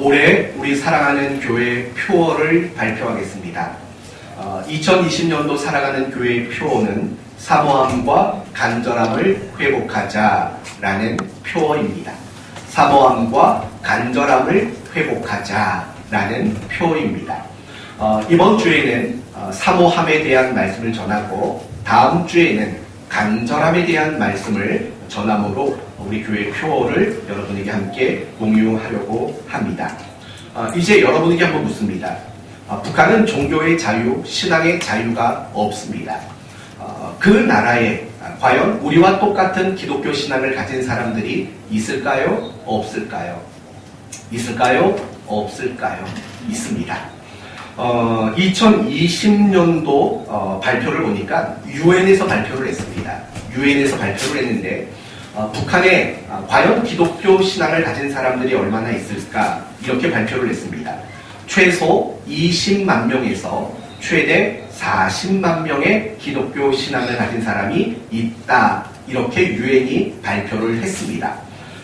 올해 우리 사랑하는 교회 표어를 발표하겠습니다. 2020년도 살아가는 교회의 표어는 사모함과 간절함을 회복하자라는 표어입니다. 사모함과 간절함을 회복하자라는 표어입니다. 이번 주에는 사모함에 대한 말씀을 전하고 다음 주에는 간절함에 대한 말씀을 전함으로 우리 교회 표어를 여러분에게 함께 공유하려고 합니다. 이제 여러분에게 한번 묻습니다. 북한은 종교의 자유, 신앙의 자유가 없습니다. 그 나라에 과연 우리와 똑같은 기독교 신앙을 가진 사람들이 있을까요? 없을까요? 있을까요? 없을까요? 있습니다. 2020년도 발표를 보니까 유엔에서 발표를 했습니다. 유엔에서 발표를 했는데 북한에 과연 기독교 신앙을 가진 사람들이 얼마나 있을까 이렇게 발표를 했습니다. 최소 20만 명에서 최대 40만 명의 기독교 신앙을 가진 사람이 있다 이렇게 유엔이 발표를 했습니다.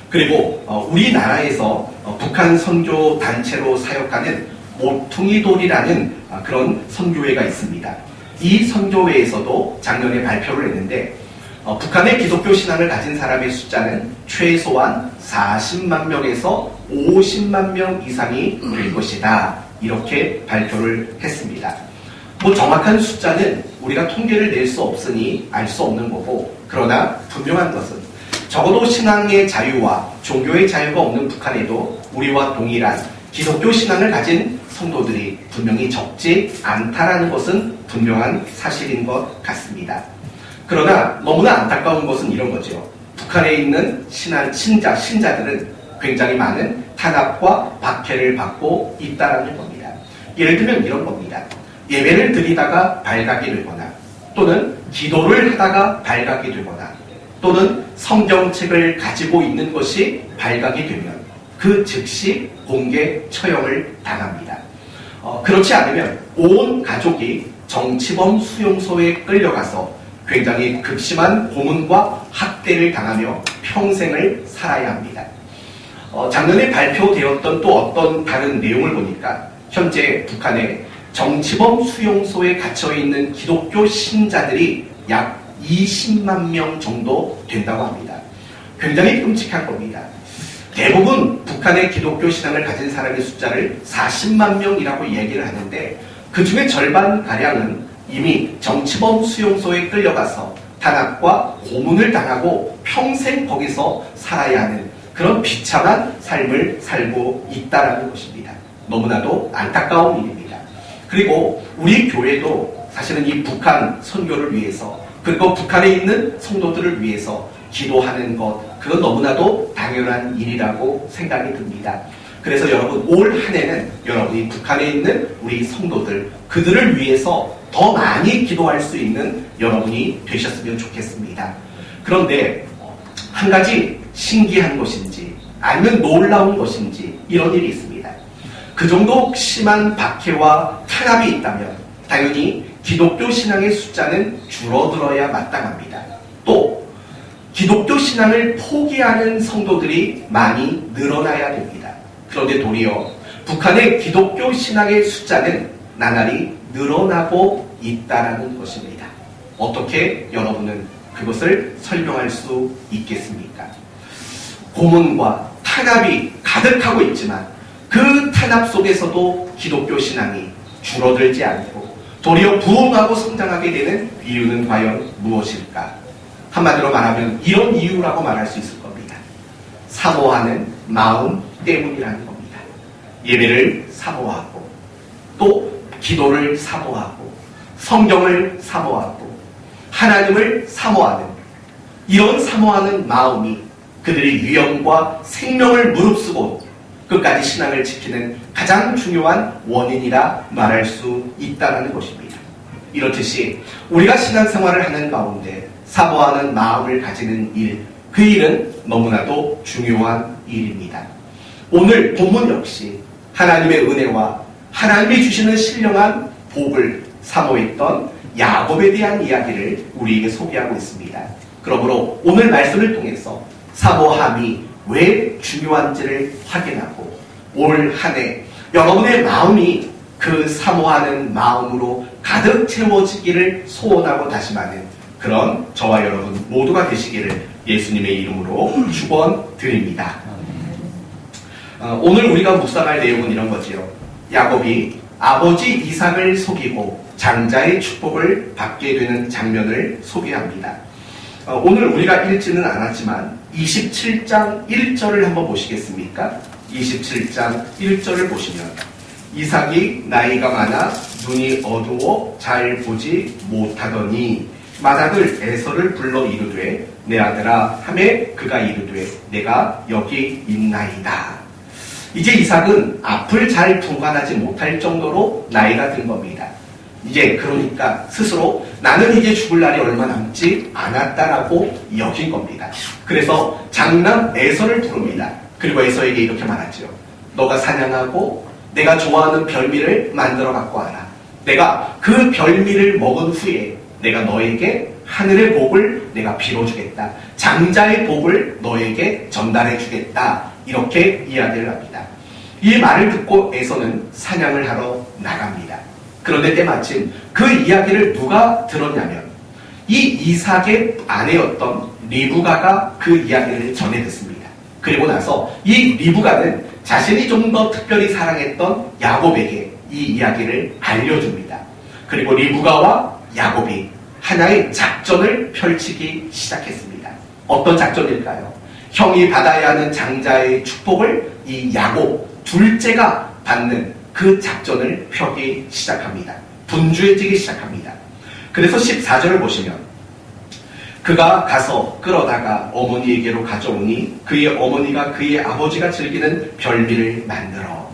그리고 우리나라에서 북한 선교 단체로 사역하는 모퉁이돌이라는 그런 선교회가 있습니다. 이 선교회에서도 작년에 발표를 했는데 북한의 기독교 신앙을 가진 사람의 숫자는 최소한 40만 명에서 50만 명 이상이 될 것이다. 이렇게 발표를 했습니다. 정확한 숫자는 우리가 통계를 낼 수 없으니 알 수 없는 거고, 그러나 분명한 것은 적어도 신앙의 자유와 종교의 자유가 없는 북한에도 우리와 동일한 기독교 신앙을 가진 성도들이 분명히 적지 않다라는 것은 분명한 사실인 것 같습니다. 그러나 너무나 안타까운 것은 이런 거죠. 북한에 있는 신자들은 굉장히 많은 탄압과 박해를 받고 있다는 겁니다. 예를 들면 이런 겁니다. 예배를 드리다가 발각이 되거나 또는 기도를 하다가 발각이 되거나 또는 성경책을 가지고 있는 것이 발각이 되면 그 즉시 공개 처형을 당합니다. 그렇지 않으면 온 가족이 정치범 수용소에 끌려가서 굉장히 극심한 고문과 학대를 당하며 평생을 살아야 합니다. 작년에 발표되었던 또 어떤 다른 내용을 보니까 현재 북한에 정치범 수용소에 갇혀있는 기독교 신자들이 약 20만 명 정도 된다고 합니다. 굉장히 끔찍한 겁니다. 대부분 북한의 기독교 신앙을 가진 사람의 숫자를 40만 명이라고 얘기를 하는데 그 중에 절반가량은 이미 정치범 수용소에 끌려가서 탄압과 고문을 당하고 평생 거기서 살아야 하는 그런 비참한 삶을 살고 있다는 것입니다. 너무나도 안타까운 일입니다. 그리고 우리 교회도 사실은 이 북한 선교를 위해서 그리고 북한에 있는 성도들을 위해서 기도하는 것, 그건 너무나도 당연한 일이라고 생각이 듭니다. 그래서 여러분 올 한 해는 여러분이 북한에 있는 우리 성도들 그들을 위해서 더 많이 기도할 수 있는 여러분이 되셨으면 좋겠습니다. 그런데 한 가지 신기한 것인지 아니면 놀라운 것인지 이런 일이 있습니다. 그 정도 심한 박해와 탄압이 있다면 당연히 기독교 신앙의 숫자는 줄어들어야 마땅합니다. 또 기독교 신앙을 포기하는 성도들이 많이 늘어나야 됩니다. 그런데 도리어 북한의 기독교 신앙의 숫자는 나날이 늘어나고 있다는 것입니다. 어떻게 여러분은 그것을 설명할 수 있겠습니까? 고문과 탄압이 가득하고 있지만 그 탄압 속에서도 기독교 신앙이 줄어들지 않고 도리어 부흥하고 성장하게 되는 이유는 과연 무엇일까? 한마디로 말하면 이런 이유라고 말할 수 있을 겁니다. 사모하는 마음 때문이라는 겁니다. 예배를 사모하고 또 기도를 사모하고 성경을 사모하고 하나님을 사모하는 이런 사모하는 마음이 그들의 유영과 생명을 무릅쓰고 끝까지 신앙을 지키는 가장 중요한 원인이라 말할 수 있다는 것입니다. 이렇듯이 우리가 신앙생활을 하는 가운데 사모하는 마음을 가지는 일, 그 일은 너무나도 중요한 일입니다. 오늘 본문 역시 하나님의 은혜와 하나님이 주시는 신령한 복을 사모했던 야곱에 대한 이야기를 우리에게 소개하고 있습니다. 그러므로 오늘 말씀을 통해서 사모함이 왜 중요한지를 확인하고 올 한 해 여러분의 마음이 그 사모하는 마음으로 가득 채워지기를 소원하고 다짐하는 그런 저와 여러분 모두가 되시기를 예수님의 이름으로 축원드립니다. 오늘 우리가 묵상할 내용은 이런 거지요. 야곱이 아버지 이삭을 속이고 장자의 축복을 받게 되는 장면을 소개합니다. 오늘 우리가 읽지는 않았지만 27장 1절을 한번 보시겠습니까? 27장 1절을 보시면 이삭이 나이가 많아 눈이 어두워 잘 보지 못하더니 맏아들 에서를 불러 이르되 내 아들아 하매 그가 이르되 내가 여기 있나이다. 이제 이삭은 앞을 잘 분간하지 못할 정도로 나이가 든 겁니다. 이제 그러니까 스스로 나는 이제 죽을 날이 얼마 남지 않았다라고 여긴 겁니다. 그래서 장남 에서를 부릅니다. 그리고 에서에게 이렇게 말하죠. 너가 사냥하고 내가 좋아하는 별미를 만들어 갖고 와라. 내가 그 별미를 먹은 후에 내가 너에게 하늘의 복을 내가 빌어주겠다. 장자의 복을 너에게 전달해 주겠다. 이렇게 이야기를 합니다. 이 말을 듣고 에서는 사냥을 하러 나갑니다. 그런데 때마침 그 이야기를 누가 들었냐면 이 이삭의 아내였던 리브가가 그 이야기를 전해 듣습니다. 그리고 나서 이 리브가는 자신이 좀 더 특별히 사랑했던 야곱에게 이 이야기를 알려줍니다. 그리고 리브가와 야곱이 하나의 작전을 펼치기 시작했습니다. 어떤 작전일까요? 형이 받아야 하는 장자의 축복을 이 야곱 둘째가 받는 그 작전을 펴기 시작합니다. 분주해지기 시작합니다. 그래서 14절을 보시면 그가 가서 끌어다가 어머니에게로 가져오니 그의 어머니가 그의 아버지가 즐기는 별미를 만들어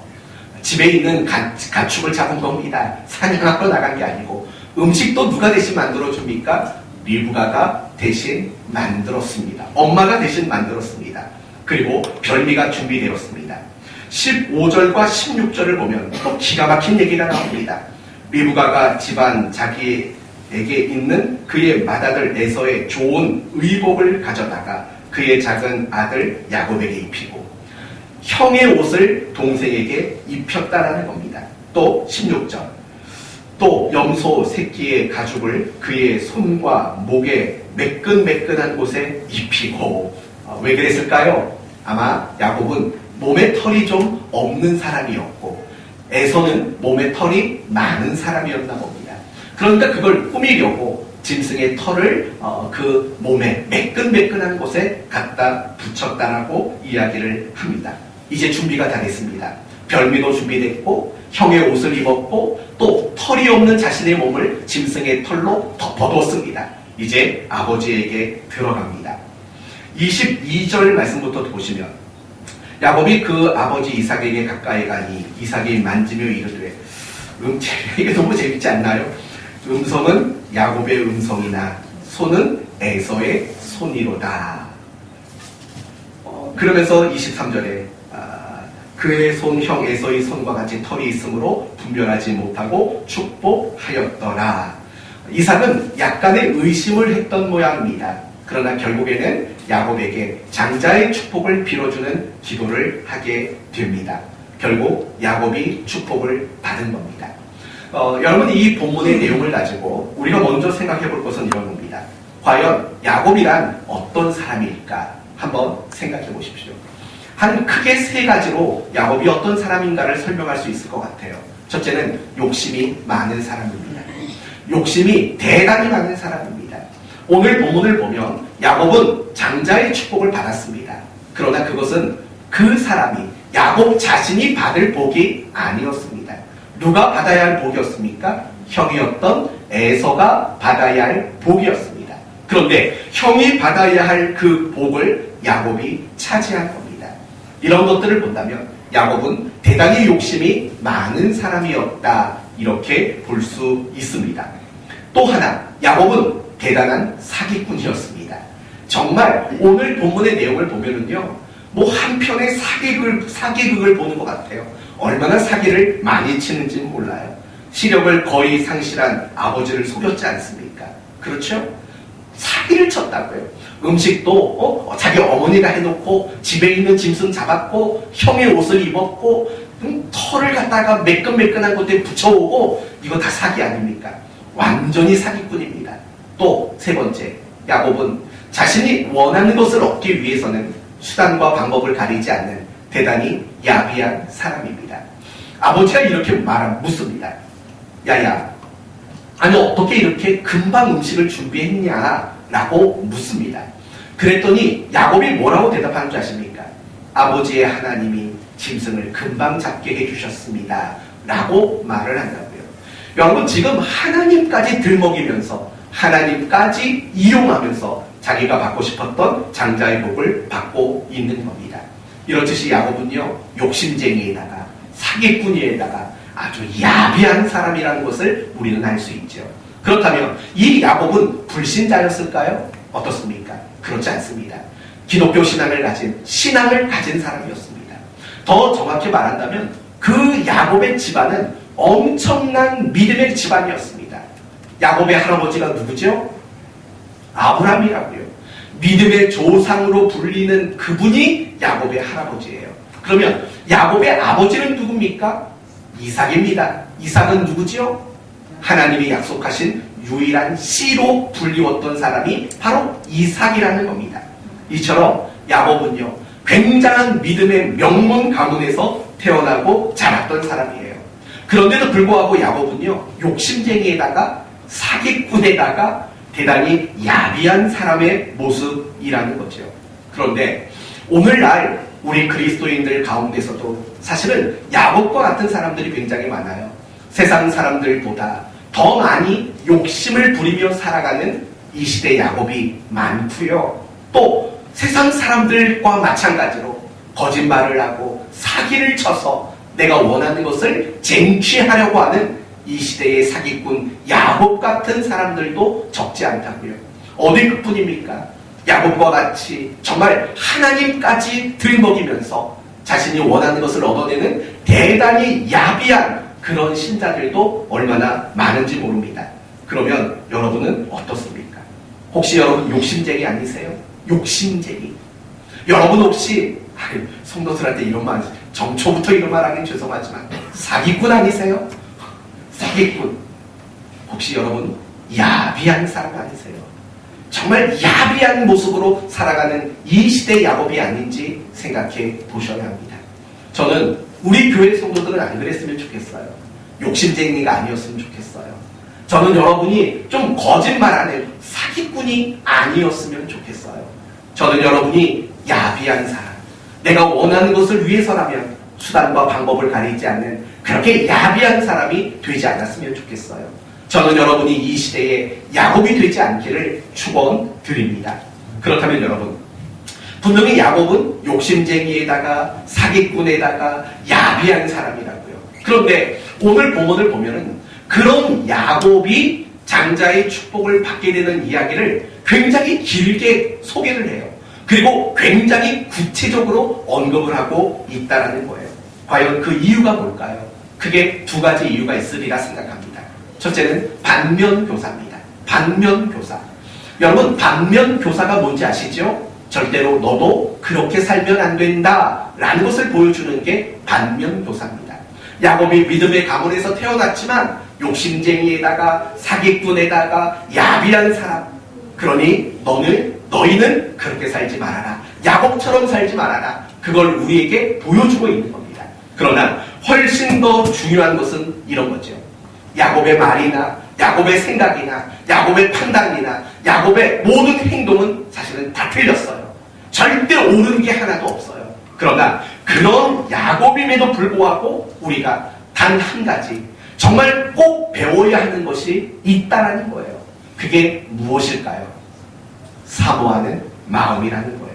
집에 있는 가축을 잡은 겁니다. 사냥하러 나간 게 아니고 음식도 누가 대신 만들어줍니까? 리브가가 대신 만들었습니다. 엄마가 대신 만들었습니다. 그리고 별미가 준비되었습니다. 15절과 16절을 보면 또 기가 막힌 얘기가 나옵니다. 리브가가 집안 자기에게 있는 그의 맏아들 에서의 좋은 의복을 가져다가 그의 작은 아들 야곱에게 입히고 형의 옷을 동생에게 입혔다라는 겁니다. 또 16절 또 염소 새끼의 가죽을 그의 손과 목에 매끈매끈한 곳에 입히고 왜 그랬을까요? 아마 야곱은 몸에 털이 좀 없는 사람이었고 에서는 몸에 털이 많은 사람이었나 봅니다. 그러니까 그걸 꾸미려고 짐승의 털을 그 몸에 매끈매끈한 곳에 갖다 붙였다라고 이야기를 합니다. 이제 준비가 다 됐습니다. 별미도 준비됐고 형의 옷을 입었고 또 털이 없는 자신의 몸을 짐승의 털로 덮어두었습니다. 이제 아버지에게 들어갑니다. 22절 말씀부터 보시면 야곱이 그 아버지 이삭에게 가까이 가니 이삭이 만지며 이르되 이게 너무 재밌지 않나요? 음성은 야곱의 음성이나 손은 에서의 손이로다. 그러면서 23절에 그의 손 형 에서의 손과 같이 털이 있으므로 분별하지 못하고 축복하였더라. 이삭은 약간의 의심을 했던 모양입니다. 그러나 결국에는 야곱에게 장자의 축복을 빌어주는 기도를 하게 됩니다. 결국 야곱이 축복을 받은 겁니다. 여러분 이 본문의 내용을 가지고 우리가 먼저 생각해 볼 것은 이런 겁니다. 과연 야곱이란 어떤 사람일까? 한번 생각해 보십시오. 한 크게 세 가지로 야곱이 어떤 사람인가를 설명할 수 있을 것 같아요. 첫째는 욕심이 많은 사람입니다. 욕심이 대단히 많은 사람입니다. 오늘 본문을 보면 야곱은 장자의 축복을 받았습니다. 그러나 그것은 그 사람이 야곱 자신이 받을 복이 아니었습니다. 누가 받아야 할 복이었습니까? 형이었던 에서가 받아야 할 복이었습니다. 그런데 형이 받아야 할 그 복을 야곱이 차지한 겁니다. 이런 것들을 본다면 야곱은 대단히 욕심이 많은 사람이었다 이렇게 볼 수 있습니다. 또 하나 야곱은 대단한 사기꾼이었습니다. 정말 오늘 본문의 내용을 보면은요 뭐 한편의 사기극을 보는 것 같아요. 얼마나 사기를 많이 치는지는 몰라요. 시력을 거의 상실한 아버지를 속였지 않습니까? 그렇죠? 사기를 쳤다고요. 음식도 자기 어머니가 해놓고 집에 있는 짐승 잡았고 형의 옷을 입었고 털을 갖다가 매끈매끈한 곳에 붙여오고 이거 다 사기 아닙니까? 완전히 사기꾼입니다. 또 세 번째, 야곱은 자신이 원하는 것을 얻기 위해서는 수단과 방법을 가리지 않는 대단히 야비한 사람입니다. 아버지가 이렇게 묻습니다. 야야, 아니 어떻게 이렇게 금방 음식을 준비했냐? 라고 묻습니다. 그랬더니 야곱이 뭐라고 대답하는 줄 아십니까? 아버지의 하나님이 짐승을 금방 잡게 해주셨습니다. 라고 말을 한다고요. 여러분, 지금 하나님까지 들먹이면서 하나님까지 이용하면서 자기가 받고 싶었던 장자의 복을 받고 있는 겁니다. 이렇듯이 야곱은요, 욕심쟁이에다가 사기꾼이에다가 아주 야비한 사람이라는 것을 우리는 알 수 있죠. 그렇다면 이 야곱은 불신자였을까요? 어떻습니까? 그렇지 않습니다. 기독교 신앙을 가진 사람이었습니다. 더 정확히 말한다면 그 야곱의 집안은 엄청난 믿음의 집안이었습니다. 야곱의 할아버지가 누구죠? 아브라함이라고요. 믿음의 조상으로 불리는 그분이 야곱의 할아버지예요. 그러면 야곱의 아버지는 누굽니까? 이삭입니다. 이삭은 누구죠? 하나님이 약속하신 유일한 씨로 불리웠던 사람이 바로 이삭이라는 겁니다. 이처럼 야곱은요, 굉장한 믿음의 명문 가문에서 태어나고 자랐던 사람이에요. 그런데도 불구하고 야곱은요, 욕심쟁이에다가 사기꾼에다가 대단히 야비한 사람의 모습이라는 거죠. 그런데 오늘날 우리 그리스도인들 가운데서도 사실은 야곱과 같은 사람들이 굉장히 많아요. 세상 사람들보다 더 많이 욕심을 부리며 살아가는 이 시대 야곱이 많고요. 또 세상 사람들과 마찬가지로 거짓말을 하고 사기를 쳐서 내가 원하는 것을 쟁취하려고 하는 이 시대의 사기꾼 야곱 같은 사람들도 적지 않다고요. 어디 그뿐입니까? 야곱과 같이 정말 하나님까지 들먹이면서 자신이 원하는 것을 얻어내는 대단히 야비한 그런 신자들도 얼마나 많은지 모릅니다. 그러면 여러분은 어떻습니까? 혹시 여러분 욕심쟁이 아니세요? 욕심쟁이. 여러분 혹시 성도들한테 이런 말, 정초부터 이런 말 하긴 죄송하지만 사기꾼 아니세요? 사기꾼. 혹시 여러분 야비한 사람 아니세요? 정말 야비한 모습으로 살아가는 이 시대 야곱이 아닌지 생각해 보셔야 합니다. 저는 우리 교회 성도들은 안 그랬으면 좋겠어요. 욕심쟁이가 아니었으면 좋겠어요. 저는 여러분이 좀 거짓말하는 사기꾼이 아니었으면 좋겠어요. 저는 여러분이 야비한 사람, 내가 원하는 것을 위해서라면 수단과 방법을 가리지 않는 그렇게 야비한 사람이 되지 않았으면 좋겠어요. 저는 여러분이 이 시대에 야곱이 되지 않기를 축원드립니다. 그렇다면 여러분, 분명히 야곱은 욕심쟁이에다가 사기꾼에다가 야비한 사람이라고요. 그런데 오늘 본문을 보면은 그런 야곱이 장자의 축복을 받게 되는 이야기를 굉장히 길게 소개를 해요. 그리고 굉장히 구체적으로 언급을 하고 있다는 거예요. 과연 그 이유가 뭘까요? 크게 두 가지 이유가 있으리라 생각합니다. 첫째는 반면교사입니다. 반면교사. 여러분, 반면교사가 뭔지 아시죠? 절대로 너도 그렇게 살면 안 된다라는 것을 보여주는 게 반면교사입니다. 야곱이 믿음의 가문에서 태어났지만 욕심쟁이에다가 사기꾼에다가 야비한 사람. 그러니 너희는 그렇게 살지 말아라. 야곱처럼 살지 말아라. 그걸 우리에게 보여주고 있는 겁니다. 그러나 훨씬 더 중요한 것은 이런 거죠. 야곱의 말이나 야곱의 생각이나 야곱의 판단이나 야곱의 모든 행동은 사실은 다 틀렸어요. 절대 옳은 게 하나도 없어요. 그러나 그런 야곱임에도 불구하고 우리가 단 한 가지 정말 꼭 배워야 하는 것이 있다라는 거예요. 그게 무엇일까요? 사모하는 마음이라는 거예요.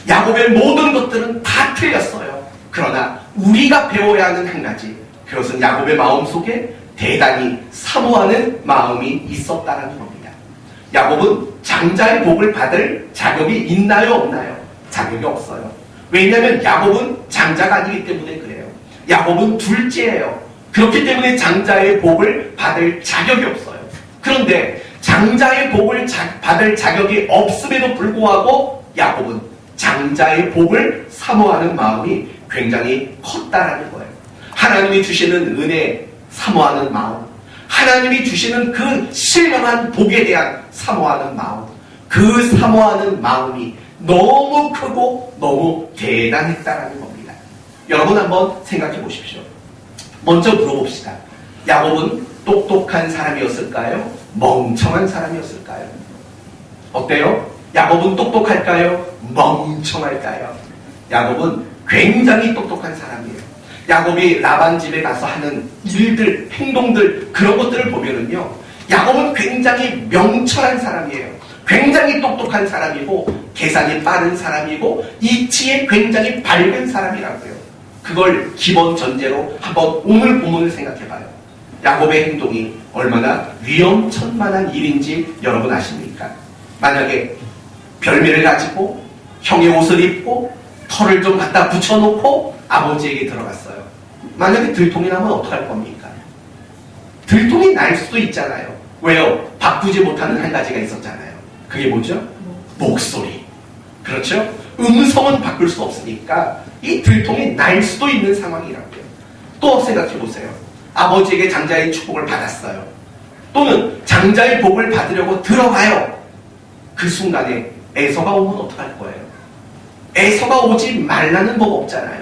야곱의 모든 것들은 다 틀렸어요. 그러나 우리가 배워야 하는 한 가지, 그것은 야곱의 마음 속에 대단히 사모하는 마음이 있었다는 겁니다. 야곱은 장자의 복을 받을 자격이 있나요, 없나요? 자격이 없어요. 왜냐하면 야곱은 장자가 아니기 때문에 그래요. 야곱은 둘째예요. 그렇기 때문에 장자의 복을 받을 자격이 없어요. 그런데 장자의 복을 받을 자격이 없음에도 불구하고 야곱은 장자의 복을 사모하는 마음이 굉장히 컸다라는 거예요. 하나님이 주시는 은혜 사모하는 마음, 하나님이 주시는 그 신령한 복에 대한 사모하는 마음, 그 사모하는 마음이 너무 크고 너무 대단했다라는 겁니다. 여러분 한번 생각해 보십시오. 먼저 물어봅시다. 야곱은 똑똑한 사람이었을까요? 멍청한 사람이었을까요? 어때요? 야곱은 똑똑할까요? 멍청할까요? 야곱은 굉장히 똑똑한 사람이에요. 야곱이 라반 집에 가서 하는 일들, 행동들, 그런 것들을 보면은요, 야곱은 굉장히 명철한 사람이에요. 굉장히 똑똑한 사람이고, 계산이 빠른 사람이고, 이치에 굉장히 밝은 사람이라고요. 그걸 기본 전제로 한번 오늘 본문을 생각해봐요. 야곱의 행동이 얼마나 위험천만한 일인지 여러분 아십니까? 만약에 별미를 가지고 형의 옷을 입고 털을 좀 갖다 붙여놓고 아버지에게 들어갔어요. 만약에 들통이 나면 어떡할 겁니까? 들통이 날 수도 있잖아요. 왜요? 바꾸지 못하는 한 가지가 있었잖아요. 그게 뭐죠? 목소리. 그렇죠? 음성은 바꿀 수 없으니까 이 들통이 날 수도 있는 상황이라고요. 또 생각해 보세요. 아버지에게 장자의 축복을 받았어요. 또는 장자의 복을 받으려고 들어가요. 그 순간에 에서가 오면 어떡할 거예요? 에서가 오지 말라는 법 없잖아요.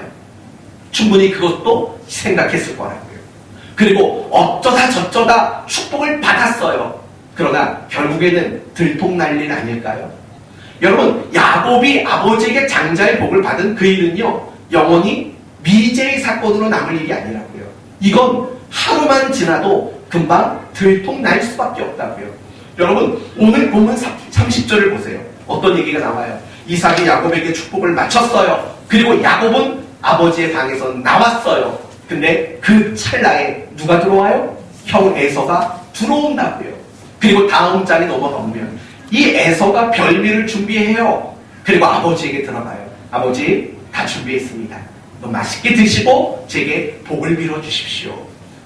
충분히 그것도 생각했을 거라고요. 그리고 어쩌다 저쩌다 축복을 받았어요. 그러나 결국에는 들통날 일 아닐까요? 여러분, 야곱이 아버지에게 장자의 복을 받은 그 일은요, 영원히 미제의 사건으로 남을 일이 아니라고요. 이건 하루만 지나도 금방 들통날 수밖에 없다고요. 여러분, 오늘 본문 30절을 보세요. 어떤 얘기가 나와요? 이삭이 야곱에게 축복을 마쳤어요. 그리고 야곱은 아버지의 방에서 나왔어요. 근데 그 찰나에 누가 들어와요? 형 에서가 들어온다고요. 그리고 다음 장에 넘어가면 이 에서가 별미를 준비해요. 그리고 아버지에게 들어가요. 아버지, 다 준비했습니다. 맛있게 드시고 제게 복을 빌어 주십시오.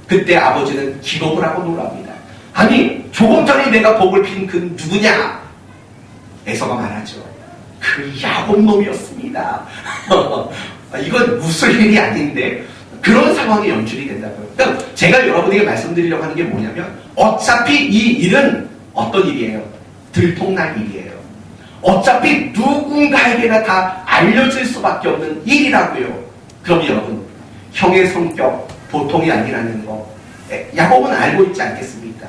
그때 아버지는 기겁을 하고 놀랍니다. 아니, 조금 전에 내가 복을 빈 그 누구냐? 에서가 말하죠. 그 야곱놈이었습니다. 이건 웃을 일이 아닌데 그런 상황이 연출이 된다고요. 그러니까 제가 여러분에게 말씀드리려고 하는 게 뭐냐면, 어차피 이 일은 어떤 일이에요? 들통날 일이에요. 어차피 누군가에게나 다 알려질 수밖에 없는 일이라고요. 그럼 여러분, 형의 성격 보통이 아니라는 거 야곱은 알고 있지 않겠습니까?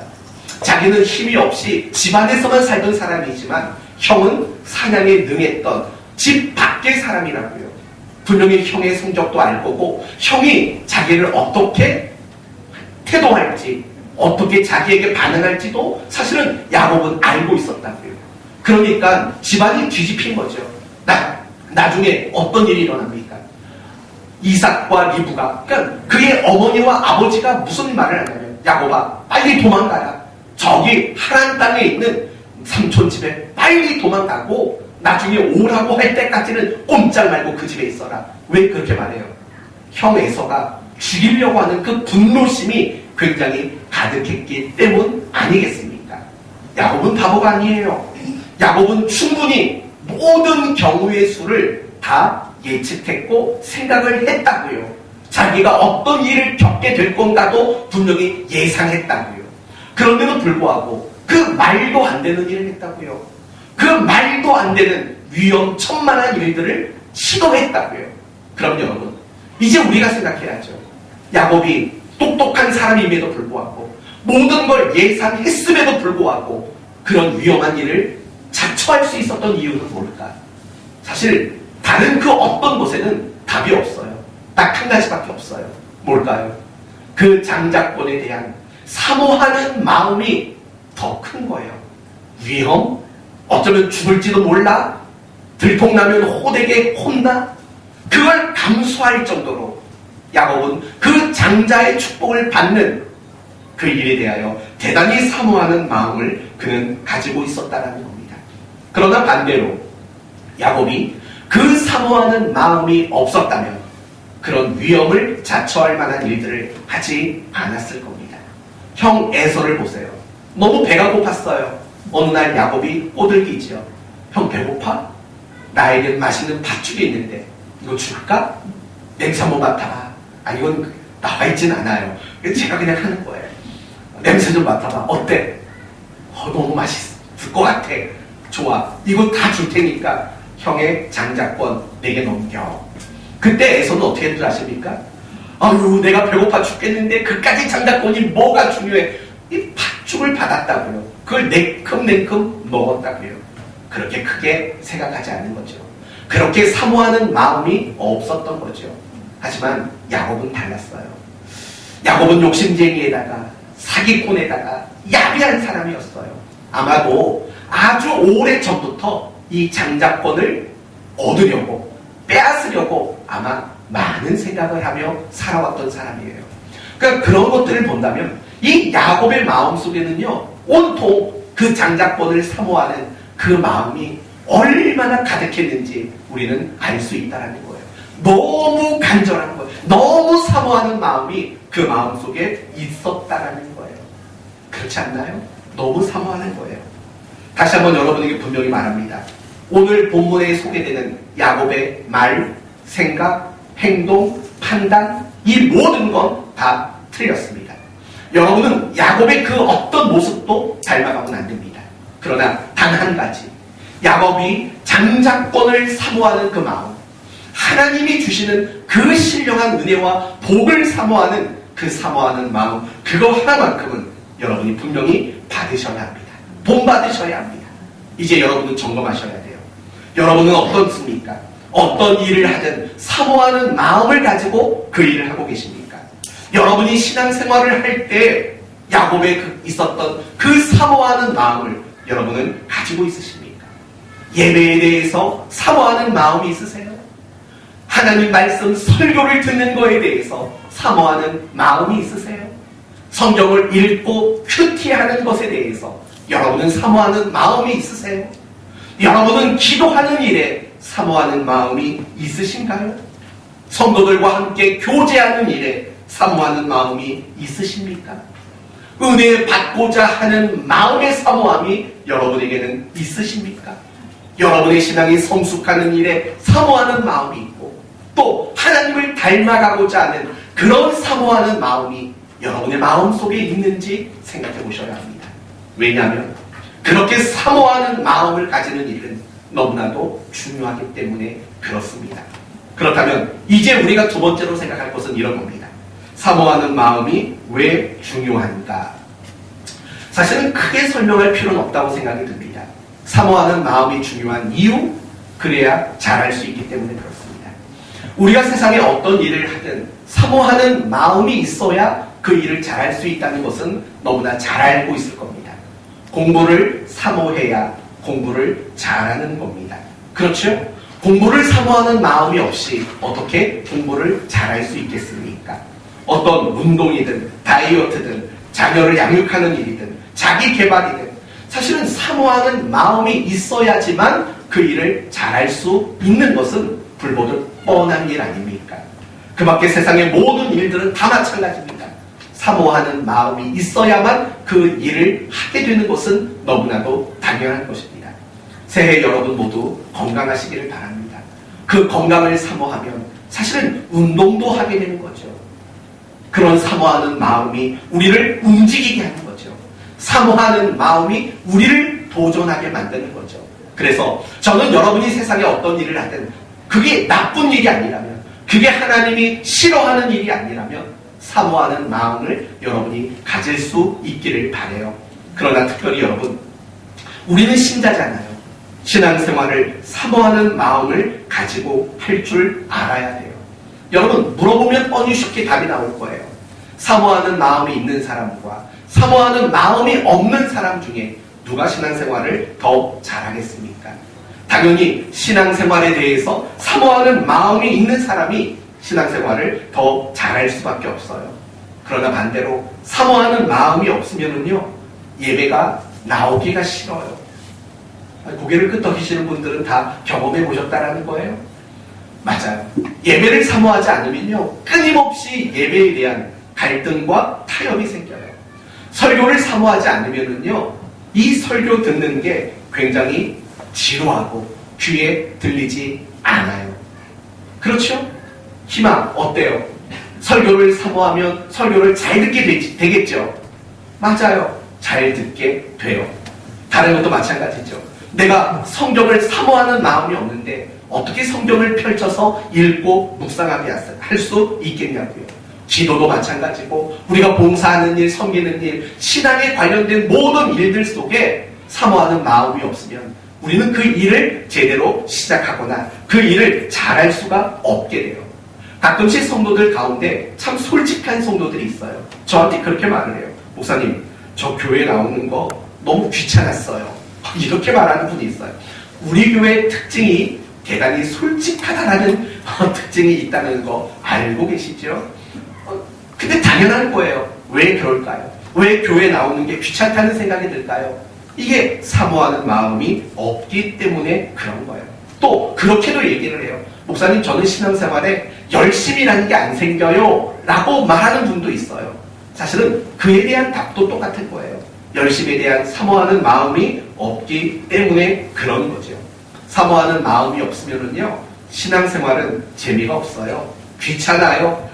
자기는 힘이 없이 집안에서만 살던 사람이지만 형은 사냥에 능했던 집 밖의 사람이라고요. 분명히 형의 성격도 알 거고, 형이 자기를 어떻게 태도할지, 어떻게 자기에게 반응할지도 사실은 야곱은 알고 있었다고요. 그러니까 집안이 뒤집힌 거죠. 나중에 어떤 일이 일어납니까? 이삭과 리브가, 그러니까 그의 어머니와 아버지가 무슨 말을 하냐면, 야곱아, 빨리 도망가라. 저기 하란 땅에 있는 삼촌 집에 빨리 도망가고 나중에 오라고 할 때까지는 꼼짝 말고 그 집에 있어라. 왜 그렇게 말해요? 형 에서가 죽이려고 하는 그 분노심이 굉장히 가득했기 때문 아니겠습니까? 야곱은 바보가 아니에요. 야곱은 충분히 모든 경우의 수를 다 예측했고 생각을 했다고요. 자기가 어떤 일을 겪게 될 건가도 분명히 예상했다고요. 그런데도 불구하고 그 말도 안 되는 일을 했다고요. 그 말도 안 되는 위험천만한 일들을 시도했다고요. 그럼 여러분, 이제 우리가 생각해야죠. 야곱이 똑똑한 사람임에도 불구하고, 모든 걸 예상했음에도 불구하고 그런 위험한 일을 자처할 수 있었던 이유는 뭘까? 사실 다른 그 어떤 곳에는 답이 없어요. 딱 한 가지밖에 없어요. 뭘까요? 그 장자권에 대한 사모하는 마음이 더 큰 거예요. 위험? 어쩌면 죽을지도 몰라? 들통나면 호되게 혼나? 그걸 감수할 정도로 야곱은 그 장자의 축복을 받는 그 일에 대하여 대단히 사모하는 마음을 그는 가지고 있었다는 겁니다. 그러나 반대로 야곱이 그 사모하는 마음이 없었다면 그런 위험을 자처할 만한 일들을 하지 않았을 겁니다. 형 에서를 보세요. 너무 배가 고팠어요. 어느 날 야곱이 꼬들기지요. 형 배고파? 나에겐 맛있는 팥죽이 있는데 이거 줄까? 냄새 한번 맡아봐. 아니 이건 나와 있진 않아요. 제가 그냥 하는 거예요. 냄새 좀 맡아봐. 어때? 너무 맛있을 것 같아. 좋아. 이거 다 줄 테니까 형의 장자권 내게 넘겨. 그때 에서는 어떻게 했는지 아십니까? 아유 내가 배고파 죽겠는데 그까지 장자권이 뭐가 중요해. 이 팥죽을 받았다고요. 그걸 냉큼 먹었다고요. 그렇게 크게 생각하지 않는 거죠. 그렇게 사모하는 마음이 없었던 거죠. 하지만 야곱은 달랐어요. 야곱은 욕심쟁이에다가 사기꾼에다가 야비한 사람이었어요. 아마도 아주 오래전부터 이 장자권을 얻으려고 빼앗으려고 아마 많은 생각을 하며 살아왔던 사람이에요. 그러니까 그런 것들을 본다면 이 야곱의 마음속에는요 온통 그 장자권을 사모하는 그 마음이 얼마나 가득했는지 우리는 알 수 있다는 거예요. 너무 간절한 거예요. 너무 사모하는 마음이 그 마음속에 있었다라는 거예요. 그렇지 않나요? 너무 사모하는 거예요. 다시 한번 여러분에게 분명히 말합니다. 오늘 본문에 소개되는 야곱의 말, 생각, 행동, 판단 이 모든 건 다 틀렸습니다. 여러분은 야곱의 그 어떤 모습도 닮아가면 안 됩니다. 그러나 단 한 가지 야곱이 장자권을 사모하는 그 마음, 하나님이 주시는 그 신령한 은혜와 복을 사모하는 그 사모하는 마음, 그거 하나만큼은 여러분이 분명히 받으셔야 합니다. 본받으셔야 합니다. 이제 여러분은 점검하셔야 돼요. 여러분은 어떻습니까? 어떤 일을 하든 사모하는 마음을 가지고 그 일을 하고 계십니까? 여러분이 신앙생활을 할 때 야곱에 있었던 그 사모하는 마음을 여러분은 가지고 있으십니까? 예배에 대해서 사모하는 마음이 있으세요? 하나님 말씀 설교를 듣는 거에 대해서 사모하는 마음이 있으세요? 성경을 읽고 큐티하는 것에 대해서 여러분은 사모하는 마음이 있으세요? 여러분은 기도하는 일에 사모하는 마음이 있으신가요? 성도들과 함께 교제하는 일에 사모하는 마음이 있으십니까? 은혜 받고자 하는 마음의 사모함이 여러분에게는 있으십니까? 여러분의 신앙이 성숙하는 일에 사모하는 마음이 있고 또 하나님을 닮아가고자 하는 그런 사모하는 마음이 여러분의 마음속에 있는지 생각해 보셔야 합니다. 왜냐하면 그렇게 사모하는 마음을 가지는 일은 너무나도 중요하기 때문에 그렇습니다. 그렇다면 이제 우리가 두 번째로 생각할 것은 이런 겁니다. 사모하는 마음이 왜 중요한가? 사실은 크게 설명할 필요는 없다고 생각이 듭니다. 사모하는 마음이 중요한 이유, 그래야 잘할 수 있기 때문에 그렇습니다. 우리가 세상에 어떤 일을 하든 사모하는 마음이 있어야 그 일을 잘할 수 있다는 것은 너무나 잘 알고 있을 겁니다. 공부를 사모해야 공부를 잘하는 겁니다. 그렇죠? 공부를 사모하는 마음이 없이 어떻게 공부를 잘할 수 있겠습니까? 어떤 운동이든 다이어트든 자녀를 양육하는 일이든 자기 개발이든 사실은 사모하는 마음이 있어야지만 그 일을 잘할 수 있는 것은 불보듯 뻔한 일 아닙니까? 그 밖에 세상의 모든 일들은 다 마찬가지입니다. 사모하는 마음이 있어야만 그 일을 하게 되는 것은 너무나도 당연한 것입니다. 새해 여러분 모두 건강하시기를 바랍니다. 그 건강을 사모하면 사실은 운동도 하게 되는 거죠. 그런 사모하는 마음이 우리를 움직이게 하는 거죠. 사모하는 마음이 우리를 도전하게 만드는 거죠. 그래서 저는 여러분이 세상에 어떤 일을 하든 그게 나쁜 일이 아니라면, 그게 하나님이 싫어하는 일이 아니라면 사모하는 마음을 여러분이 가질 수 있기를 바라요. 그러나 특별히 여러분, 우리는 신자잖아요. 신앙생활을 사모하는 마음을 가지고 할 줄 알아야 돼요. 여러분, 물어보면 뻔히 쉽게 답이 나올 거예요. 사모하는 마음이 있는 사람과 사모하는 마음이 없는 사람 중에 누가 신앙생활을 더 잘하겠습니까? 당연히 신앙생활에 대해서 사모하는 마음이 있는 사람이 신앙생활을 더 잘할 수밖에 없어요. 그러나 반대로 사모하는 마음이 없으면요 예배가 나오기가 싫어요. 고개를 끄덕이시는 분들은 다 경험해 보셨다라는 거예요. 맞아요. 예배를 사모하지 않으면요 끊임없이 예배에 대한 갈등과 타협이 생겨요. 설교를 사모하지 않으면요 이 설교 듣는 게 굉장히 지루하고 귀에 들리지 않아요. 그렇죠? 희망 어때요? 설교를 사모하면 설교를 잘 듣게 되겠죠? 맞아요. 잘 듣게 돼요. 다른 것도 마찬가지죠. 내가 성경을 사모하는 마음이 없는데 어떻게 성경을 펼쳐서 읽고 묵상하게 할 수 있겠냐고요. 기도도 마찬가지고 우리가 봉사하는 일, 섬기는 일, 신앙에 관련된 모든 일들 속에 사모하는 마음이 없으면 우리는 그 일을 제대로 시작하거나 그 일을 잘할 수가 없게 돼요. 가끔씩 성도들 가운데 참 솔직한 성도들이 있어요. 저한테 그렇게 말을 해요. 목사님, 저 교회 나오는 거 너무 귀찮았어요. 이렇게 말하는 분이 있어요. 우리 교회의 특징이 대단히 솔직하다라는 특징이 있다는 거 알고 계시죠? 근데 당연한 거예요. 왜 그럴까요? 왜 교회 나오는 게 귀찮다는 생각이 들까요? 이게 사모하는 마음이 없기 때문에 그런 거예요. 또 그렇게도 얘기를 해요. 목사님, 저는 신앙생활에 열심이라는 게 안 생겨요 라고 말하는 분도 있어요. 사실은 그에 대한 답도 똑같은 거예요. 열심에 대한 사모하는 마음이 없기 때문에 그런 거죠. 사모하는 마음이 없으면은요, 신앙생활은 재미가 없어요. 귀찮아요.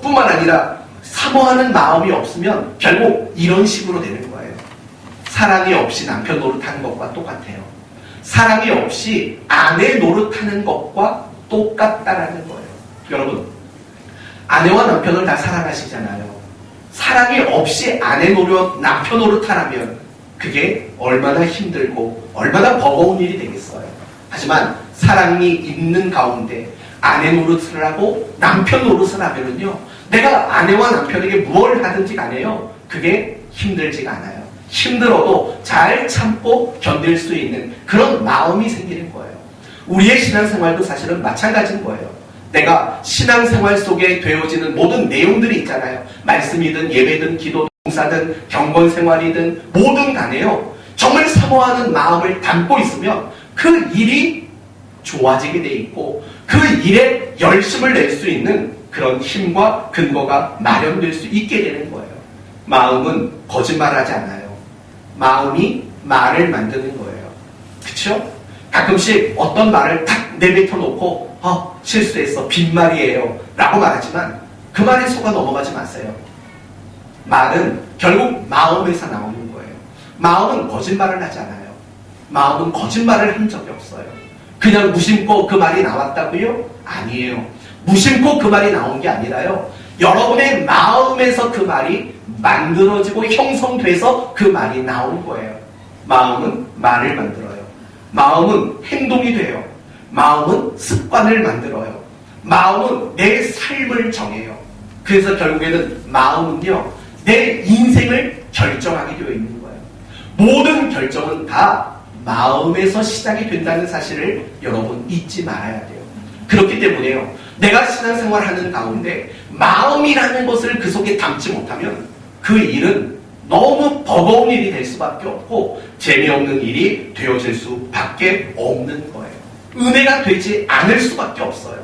뿐만 아니라 사모하는 마음이 없으면 결국 이런 식으로 되는 거예요. 사랑이 없이 남편 노릇하는 것과 똑같아요. 사랑이 없이 아내 노릇하는 것과 똑같다라는 거예요. 여러분, 아내와 남편을 다 사랑하시잖아요. 사랑이 없이 아내 노릇, 남편 노릇하라면 그게 얼마나 힘들고 얼마나 버거운 일이 되겠어요. 하지만 사랑이 있는 가운데 아내 노릇을 하고 남편 노릇을 하면은요, 내가 아내와 남편에게 무엇을 하든지 간에요, 그게 힘들지가 않아요. 힘들어도 잘 참고 견딜 수 있는 그런 마음이 생기는 거예요. 우리의 신앙생활도 사실은 마찬가지인 거예요. 내가 신앙생활 속에 되어지는 모든 내용들이 있잖아요. 말씀이든 예배든 기도든 봉사든 경건생활이든 뭐든 간에요, 정말 사모하는 마음을 담고 있으면 그 일이 좋아지게 돼 있고 그 일에 열심을 낼 수 있는 그런 힘과 근거가 마련될 수 있게 되는 거예요. 마음은 거짓말하지 않아요. 마음이 말을 만드는 거예요. 그쵸? 가끔씩 어떤 말을 탁 내뱉어 놓고 실수했어, 빈말이에요 라고 말하지만 그 말에 속아 넘어가지 마세요. 말은 결국 마음에서 나오는 거예요. 마음은 거짓말을 하지 않아요. 마음은 거짓말을 한 적이 없어요. 그냥 무심코 그 말이 나왔다고요? 아니에요. 무심코 그 말이 나온 게 아니라요, 여러분의 마음에서 그 말이 만들어지고 형성돼서 그 말이 나온 거예요. 마음은 말을 만들어요. 마음은 행동이 돼요. 마음은 습관을 만들어요. 마음은 내 삶을 정해요. 그래서 결국에는 마음은요, 내 인생을 결정하게 되어 있는 거예요. 모든 결정은 다 마음에서 시작이 된다는 사실을 여러분 잊지 말아야 돼요. 그렇기 때문에요, 내가 신앙생활하는 가운데 마음이라는 것을 그 속에 담지 못하면 그 일은 너무 버거운 일이 될 수밖에 없고 재미없는 일이 되어질 수밖에 없는 거예요. 은혜가 되지 않을 수밖에 없어요.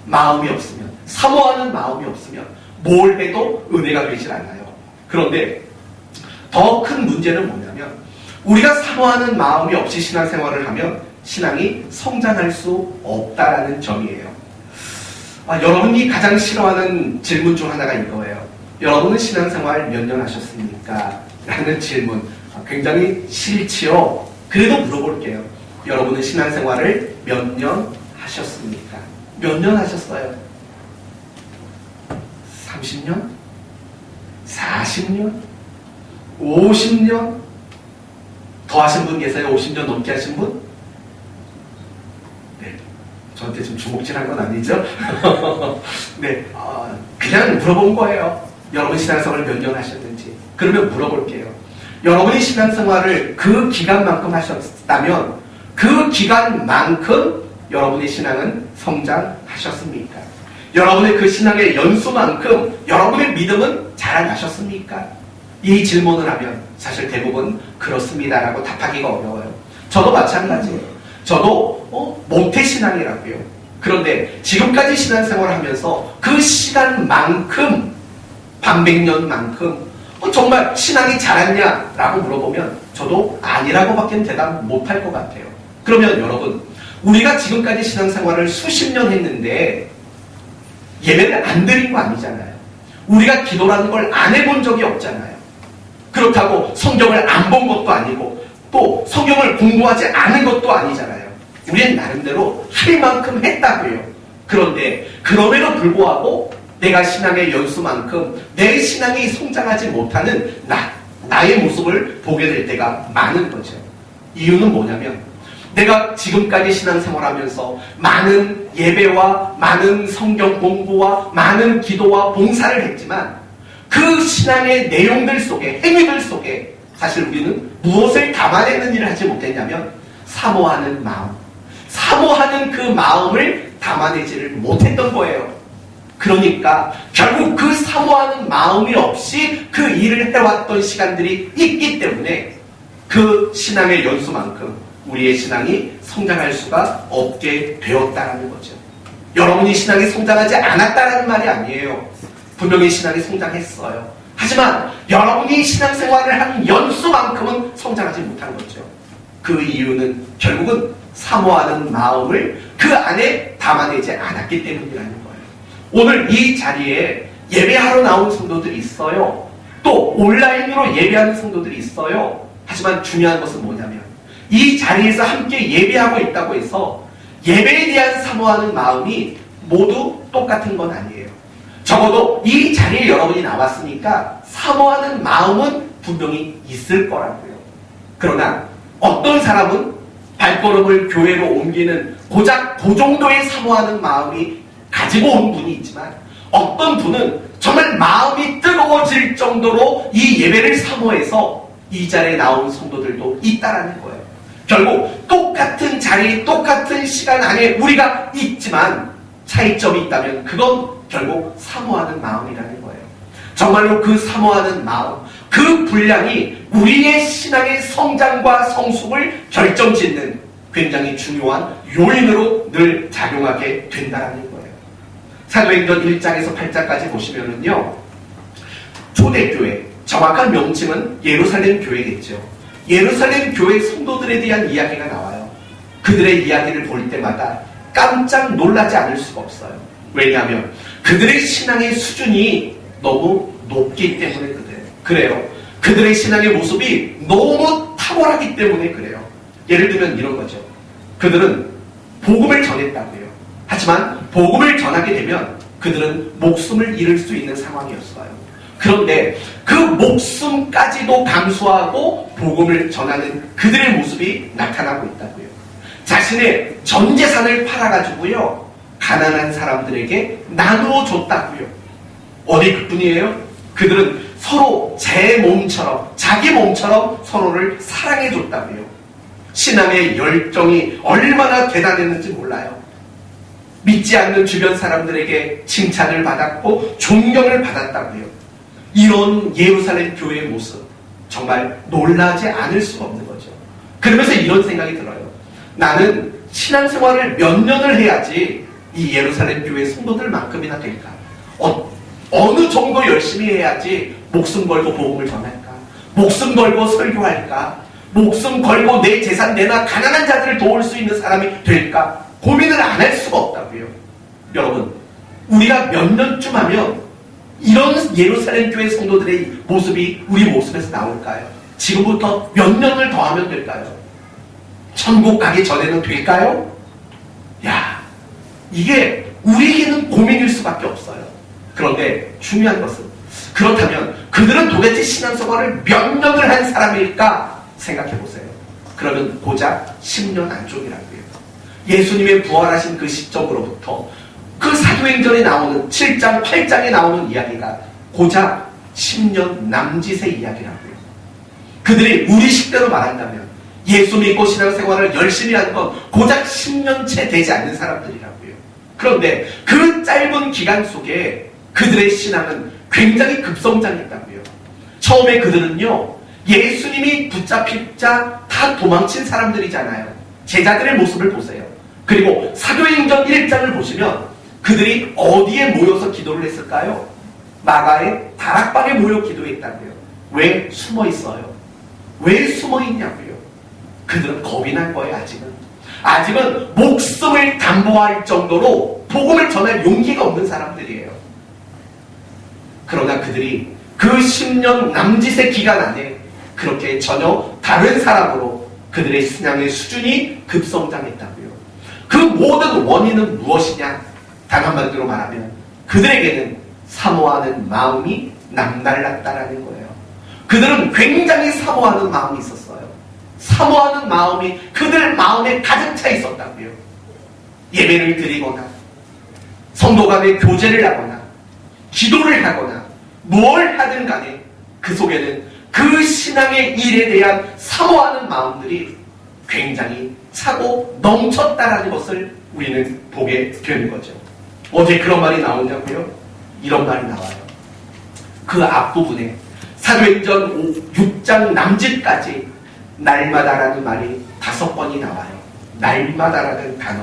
마음이 없으면, 사모하는 마음이 없으면 뭘 해도 은혜가 되질 않아요. 그런데 더 큰 문제는 뭐냐면, 우리가 사모하는 마음이 없이 신앙생활을 하면 신앙이 성장할 수 없다라는 점이에요. 여러분이 가장 싫어하는 질문 중 하나가 이거예요. 여러분은 신앙생활 몇 년 하셨습니까? 라는 질문. 굉장히 싫지요? 그래도 물어볼게요. 여러분은 신앙생활을 몇 년 하셨습니까? 몇 년 하셨어요? 30년? 40년? 50년? 더 하신 분 계세요? 50년 넘게 하신 분? 네. 저한테 좀 주목질한 건 아니죠? 네. 그냥 물어본 거예요. 여러분 신앙생활을 몇 년 하셨는지. 그러면 물어볼게요. 여러분이 신앙생활을 그 기간만큼 하셨다면 그 기간만큼 여러분의 신앙은 성장하셨습니까? 여러분의 그 신앙의 연수만큼 여러분의 믿음은 자라나셨습니까? 이 질문을 하면 사실 대부분 그렇습니다라고 답하기가 어려워요. 저도 마찬가지예요. 저도 모태신앙이라고요. 그런데 지금까지 신앙생활을 하면서 그 시간만큼, 반백년만큼 정말 신앙이 자랐냐라고 물어보면 저도 아니라고밖에 대답 못할 것 같아요. 그러면 여러분, 우리가 지금까지 신앙생활을 수십 년 했는데 예배를 안 드린 거 아니잖아요. 우리가 기도라는 걸 안 해본 적이 없잖아요. 그렇다고 성경을 안 본 것도 아니고 또 성경을 공부하지 않은 것도 아니잖아요. 우리는 나름대로 할 만큼 했다고요. 그런데 그럼에도 불구하고 내가 신앙의 연수만큼 내 신앙이 성장하지 못하는 나의 모습을 보게 될 때가 많은 거죠. 이유는 뭐냐면 내가 지금까지 신앙생활하면서 많은 예배와 많은 성경 공부와 많은 기도와 봉사를 했지만 그 신앙의 내용들 속에, 행위들 속에 사실 우리는 무엇을 담아내는 일을 하지 못했냐면 사모하는 마음, 사모하는 그 마음을 담아내지를 못했던 거예요. 그러니까 결국 그 사모하는 마음이 없이 그 일을 해왔던 시간들이 있기 때문에 그 신앙의 연수만큼 우리의 신앙이 성장할 수가 없게 되었다는 거죠. 여러분이 신앙이 성장하지 않았다는 말이 아니에요. 분명히 신앙이 성장했어요. 하지만 여러분이 신앙생활을 한 연수만큼은 성장하지 못한 거죠. 그 이유는 결국은 사모하는 마음을 그 안에 담아내지 않았기 때문이라는 거예요. 오늘 이 자리에 예배하러 나온 성도들이 있어요. 또 온라인으로 예배하는 성도들이 있어요. 하지만 중요한 것은 뭐냐면 이 자리에서 함께 예배하고 있다고 해서 예배에 대한 사모하는 마음이 모두 똑같은 건 아니에요. 적어도 이 자리에 여러분이 나왔으니까 사모하는 마음은 분명히 있을 거라고요. 그러나 어떤 사람은 발걸음을 교회로 옮기는 고작 그 정도의 사모하는 마음이 가지고 온 분이 있지만 어떤 분은 정말 마음이 뜨거워질 정도로 이 예배를 사모해서 이 자리에 나온 성도들도 있다라는 거예요. 결국 똑같은 자리, 똑같은 시간 안에 우리가 있지만 차이점이 있다면 그건 결국 사모하는 마음이라는 거예요. 정말로 그 사모하는 마음, 그 분량이 우리의 신앙의 성장과 성숙을 결정짓는 굉장히 중요한 요인으로 늘 작용하게 된다는 거예요. 사도행전 1장에서 8장까지 보시면은요, 초대교회, 정확한 명칭은 예루살렘 교회겠죠. 예루살렘 교회 성도들에 대한 이야기가 나와요. 그들의 이야기를 볼 때마다 깜짝 놀라지 않을 수가 없어요. 왜냐하면 그들의 신앙의 수준이 너무 높기 때문에 그래요. 그들의 신앙의 모습이 너무 탁월하기 때문에 그래요. 예를 들면 이런 거죠. 그들은 복음을 전했다고요. 하지만 복음을 전하게 되면 그들은 목숨을 잃을 수 있는 상황이었어요. 그런데 그 목숨까지도 감수하고 복음을 전하는 그들의 모습이 나타나고 있다고요. 자신의 전 재산을 팔아가지고요, 가난한 사람들에게 나누어 줬다고요. 어디 그뿐이에요? 그들은 서로 제 몸처럼, 자기 몸처럼 서로를 사랑해 줬다고요. 신앙의 열정이 얼마나 대단했는지 몰라요. 믿지 않는 주변 사람들에게 칭찬을 받았고 존경을 받았다고요. 이런 예루살렘 교회의 모습, 정말 놀라지 않을 수가 없는 거죠. 그러면서 이런 생각이 들어요. 나는 신앙생활을 몇 년을 해야지 이 예루살렘 교회 성도들만큼이나 될까? 어느 정도 열심히 해야지 목숨 걸고 복음을 전할까? 목숨 걸고 설교할까? 목숨 걸고 내 재산 내나 가난한 자들을 도울 수 있는 사람이 될까? 고민을 안 할 수가 없다고요. 여러분, 우리가 몇 년쯤 하면 이런 예루살렘 교회 성도들의 모습이 우리 모습에서 나올까요? 지금부터 몇 년을 더 하면 될까요? 천국 가기 전에는 될까요? 야, 이게 우리에게는 고민일 수밖에 없어요. 그런데 중요한 것은, 그렇다면 그들은 도대체 신앙생활을 몇 년을 한 사람일까 생각해 보세요. 그러면 고작 10년 안쪽이라고요. 예수님의 부활하신 그 시점으로부터 그 사도행전에 나오는 7장, 8장에 나오는 이야기가 고작 10년 남짓의 이야기라고요. 그들이 우리식대로 말한다면 예수 믿고 신앙생활을 열심히 한 건 고작 10년 채 되지 않는 사람들이라고요. 그런데 그 짧은 기간 속에 그들의 신앙은 굉장히 급성장했다고요. 처음에 그들은요, 예수님이 붙잡히자 다 도망친 사람들이잖아요. 제자들의 모습을 보세요. 그리고 사도행전 1장을 보시면 그들이 어디에 모여서 기도를 했을까요? 마가의 다락방에 모여 기도했다고요. 왜? 숨어 있어요. 왜 숨어 있냐고요? 그들은 겁이 난 거예요, 아직은. 아직은 목숨을 담보할 정도로 복음을 전할 용기가 없는 사람들이에요. 그러나 그들이 그 10년 남짓의 기간 안에 그렇게 전혀 다른 사람으로 그들의 신앙의 수준이 급성장했다고요. 그 모든 원인은 무엇이냐? 단 한마디로 말하면 그들에게는 사모하는 마음이 남달랐다라는 거예요. 그들은 굉장히 사모하는 마음이 있었어요. 사모하는 마음이 그들 마음에 가득 차 있었다고요. 예배를 드리거나 성도 간에 교제를 하거나 기도를 하거나 뭘 하든 간에 그 속에는 그 신앙의 일에 대한 사모하는 마음들이 굉장히 차고 넘쳤다라는 것을 우리는 보게 되는 거죠. 어제 그런 말이 나오냐고요? 이런 말이 나와요. 그 앞부분에 사도행전 6장 남짓까지 날마다라는 말이 5번이 나와요. 날마다라는 단어.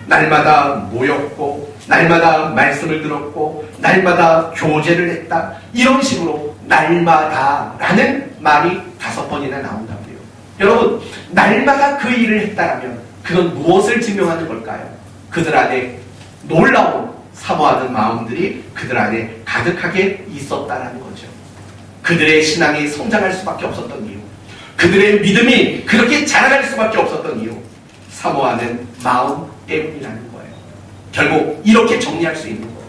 날마다 모였고 날마다 말씀을 들었고 날마다 교제를 했다. 이런 식으로 날마다라는 말이 5번이나 나온다고요. 여러분, 날마다 그 일을 했다라면 그건 무엇을 증명하는 걸까요? 그들 안에 놀라운 사모하는 마음들이 그들 안에 가득하게 있었다라는 거죠. 그들의 신앙이 성장할 수밖에 없었던 이유, 그들의 믿음이 그렇게 자라날 수밖에 없었던 이유, 사모하는 마음 때문이라는 거예요. 결국 이렇게 정리할 수 있는 거예요.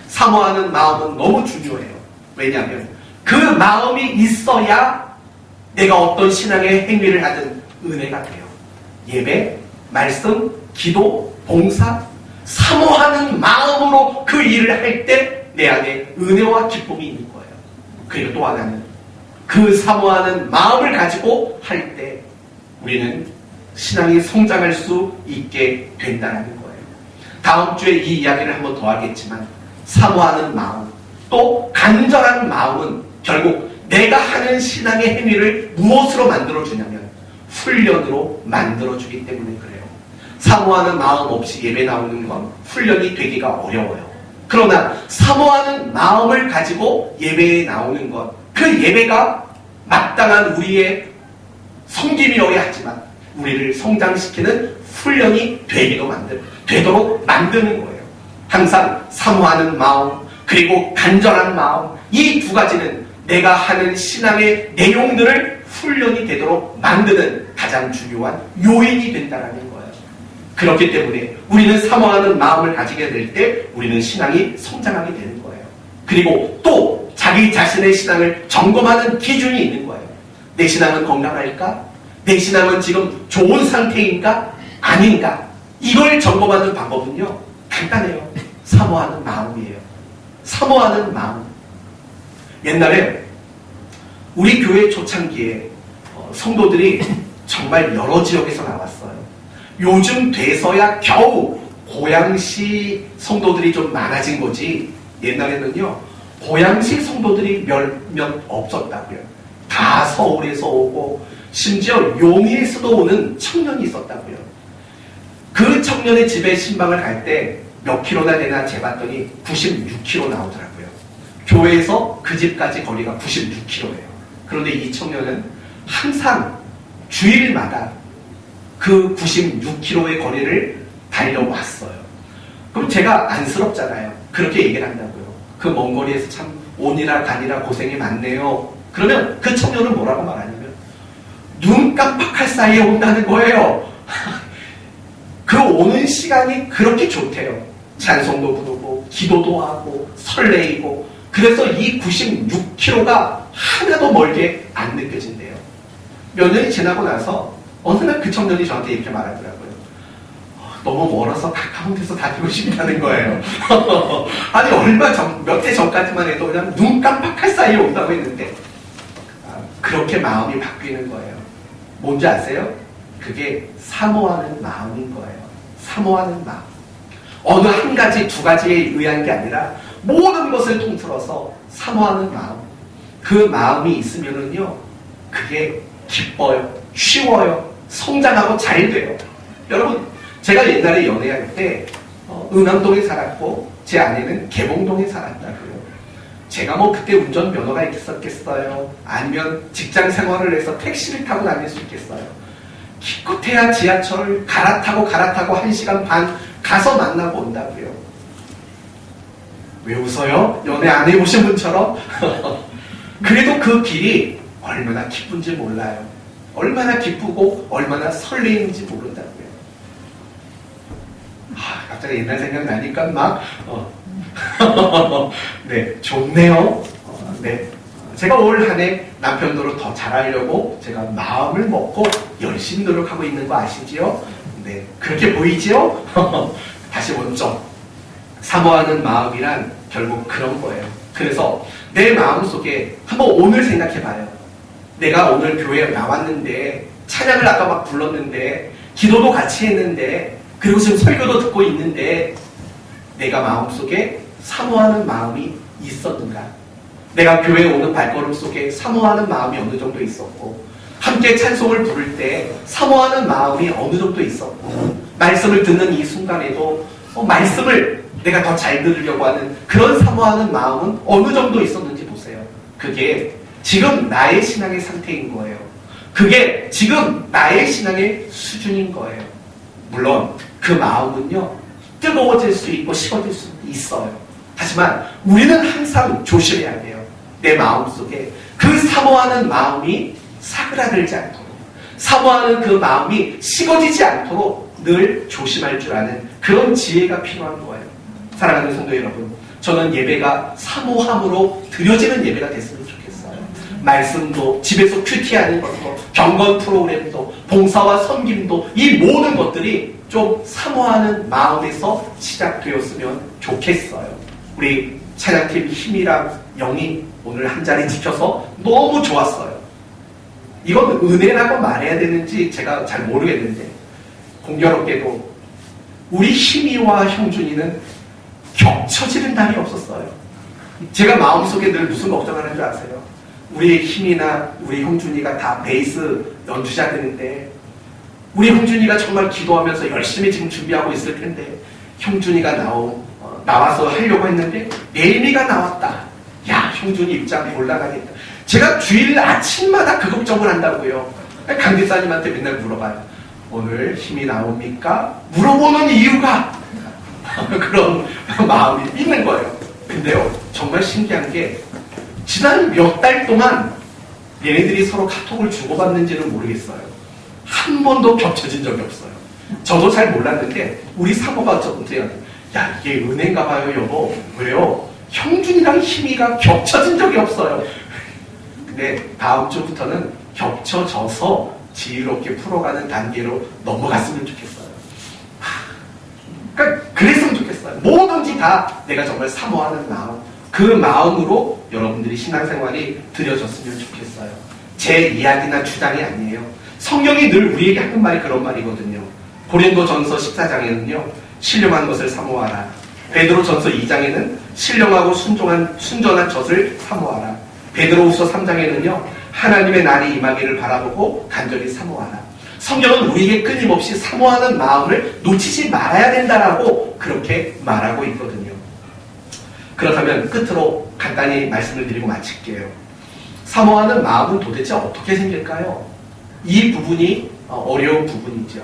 사모하는 마음은 너무 중요해요. 왜냐하면 그 마음이 있어야 내가 어떤 신앙의 행위를 하든 은혜가 돼요. 예배, 말씀, 기도, 봉사, 사모하는 마음으로 그 일을 할 때 내 안에 은혜와 기쁨이 있는 거예요. 그리고 또 하나는 그 사모하는 마음을 가지고 할 때 우리는 신앙이 성장할 수 있게 된다는 거예요. 다음 주에 이 이야기를 한번 더 하겠지만 사모하는 마음, 또 간절한 마음은 결국 내가 하는 신앙의 행위를 무엇으로 만들어주냐면 훈련으로 만들어주기 때문에 그래요. 사모하는 마음 없이 예배 나오는 건 훈련이 되기가 어려워요. 그러나 사모하는 마음을 가지고 예배에 나오는 것, 그 예배가 마땅한 우리의 섬김이어야 하지만 우리를 성장시키는 훈련이 되도록 만드는 거예요. 항상 사모하는 마음, 그리고 간절한 마음, 이 두 가지는 내가 하는 신앙의 내용들을 훈련이 되도록 만드는 가장 중요한 요인이 된다는 거예요. 그렇기 때문에 우리는 사모하는 마음을 가지게 될 때 우리는 신앙이 성장하게 되는 거예요. 그리고 또 자기 자신의 신앙을 점검하는 기준이 있는 거예요. 내 신앙은 건강할까? 내 신앙은 지금 좋은 상태인가? 아닌가? 이걸 점검하는 방법은요, 간단해요. 사모하는 마음이에요. 사모하는 마음. 옛날에 우리 교회 초창기에 성도들이 정말 여러 지역에서 나왔어요. 요즘 돼서야 겨우 고양시 성도들이 좀 많아진 거지, 옛날에는요 고양시 성도들이 몇 없었다고요. 다 서울에서 오고 심지어 용인에서도 오는 청년이 있었다고요. 그 청년의 집에 신방을 갈 때 몇 킬로나 되나 재봤더니 96km 나오더라고요. 교회에서 그 집까지 거리가 96km예요. 그런데 이 청년은 항상 주일마다 그 96km의 거리를 달려왔어요. 그럼 제가 안쓰럽잖아요. 그렇게 얘기를 한다고요. 그 먼 거리에서 참 오니라 가니라 고생이 많네요. 그러면 그 청년은 뭐라고 말하냐면 눈 깜빡할 사이에 온다는 거예요. 그 오는 시간이 그렇게 좋대요. 찬송도 부르고 기도도 하고 설레이고, 그래서 이 96km가 하나도 멀게 안 느껴진대요. 몇 년이 지나고 나서 어느 날 그 청년이 저한테 이렇게 말하더라고요. 너무 멀어서 가까운 데서 다니고 싶다는 거예요. 아니 몇 해 전까지만 해도 그냥 눈 깜빡할 사이에 온다고 했는데 그렇게 마음이 바뀌는 거예요. 뭔지 아세요? 그게 사모하는 마음인 거예요. 사모하는 마음. 어느 한 가지, 두 가지에 의한 게 아니라 모든 것을 통틀어서 사모하는 마음. 그 마음이 있으면은요, 그게 기뻐요, 쉬워요, 성장하고 잘 돼요. 여러분, 제가 옛날에 연애할 때 응암동에 살았고 제 아내는 개봉동에 살았다고요. 제가 뭐 그때 운전면허가 있었겠어요? 아니면 직장 생활을 해서 택시를 타고 다닐 수 있겠어요? 기껏해야 지하철 갈아타고 1시간 반 가서 만나고 온다고요. 왜 웃어요? 연애 안 해보신 분처럼? 그래도 그 길이 얼마나 기쁜지 몰라요. 얼마나 기쁘고 얼마나 설레는지 모른다고요. 갑자기 옛날 생각나니까 막 네, 좋네요. 네, 제가 올 한 해 남편 노릇 더 잘하려고 제가 마음을 먹고 열심히 노력하고 있는 거 아시지요? 네, 그렇게 보이지요? 다시 먼저 사모하는 마음이란 결국 그런 거예요. 그래서 내 마음속에 한번 오늘 생각해봐요. 내가 오늘 교회에 나왔는데 찬양을 아까 막 불렀는데 기도도 같이 했는데 그리고 지금 설교도 듣고 있는데 내가 마음속에 사모하는 마음이 있었는가? 내가 교회에 오는 발걸음 속에 사모하는 마음이 어느 정도 있었고 함께 찬송을 부를 때 사모하는 마음이 어느 정도 있었고 말씀을 듣는 이 순간에도 말씀을 내가 더 잘 들으려고 하는 그런 사모하는 마음은 어느 정도 있었는지 보세요. 그게 지금 나의 신앙의 상태인 거예요. 그게 지금 나의 신앙의 수준인 거예요. 물론 그 마음은요 뜨거워질 수 있고 식어질 수 있어요. 하지만 우리는 항상 조심해야 돼요. 내 마음속에 그 사모하는 마음이 사그라들지 않도록 사모하는 그 마음이 식어지지 않도록 늘 조심할 줄 아는 그런 지혜가 필요한 거예요. 사랑하는 성도 여러분, 저는 예배가 사모함으로 드려지는 예배가 됐으면 좋겠어요. 말씀도 집에서 큐티하는 것도 경건 프로그램도 봉사와 섬김도 이 모든 것들이 좀 사모하는 마음에서 시작되었으면 좋겠어요. 우리 찬양팀 힘이랑 영이 오늘 한 자리 지켜서 너무 좋았어요. 이건 은혜라고 말해야 되는지 제가 잘 모르겠는데 공교롭게도 우리 힘이와 형준이는 겹쳐지는 날이 없었어요. 제가 마음속에 늘 무슨 걱정을 하는 줄 아세요? 우리 힘이나 우리 형준이가 다 베이스 연주자들인데 우리 형준이가 정말 기도하면서 열심히 지금 준비하고 있을 텐데 형준이가 나와서 하려고 했는데 예림이가 나왔다. 야, 형준이 입장 올라가겠다. 제가 주일 아침마다 그 걱정을 한다고요. 강 집사님한테 맨날 물어봐요. 오늘 힘이 나옵니까? 물어보는 이유가 그런 마음이 있는 거예요. 근데요, 정말 신기한 게 지난 몇 달 동안 얘네들이 서로 카톡을 주고받는지는 모르겠어요. 한 번도 겹쳐진 적이 없어요. 저도 잘 몰랐는데 우리 사모가 저한테 야, 이게 은혜인가 봐요, 여보. 왜요? 형준이랑 힘이가 겹쳐진 적이 없어요. 근데 다음 주부터는 겹쳐져서 지혜롭게 풀어가는 단계로 넘어갔으면 좋겠어요. 그러니까 그랬으면 좋겠어요. 뭐든지 다 내가 정말 사모하는 마음, 그 마음으로 여러분들이 신앙생활이 드려졌으면 좋겠어요. 제 이야기나 주장이 아니에요. 성경이 늘 우리에게 하는 말이 그런 말이거든요. 고린도전서 14장에는요. 신령한 것을 사모하라. 베드로전서 2장에는 신령하고 순전한 젖을 사모하라. 베드로후서 3장에는요. 하나님의 날이 임하기를 바라보고 간절히 사모하라. 성경은 우리에게 끊임없이 사모하는 마음을 놓치지 말아야 된다라고 그렇게 말하고 있거든요. 그렇다면 끝으로 간단히 말씀을 드리고 마칠게요. 사모하는 마음은 도대체 어떻게 생길까요? 이 부분이 어려운 부분이죠.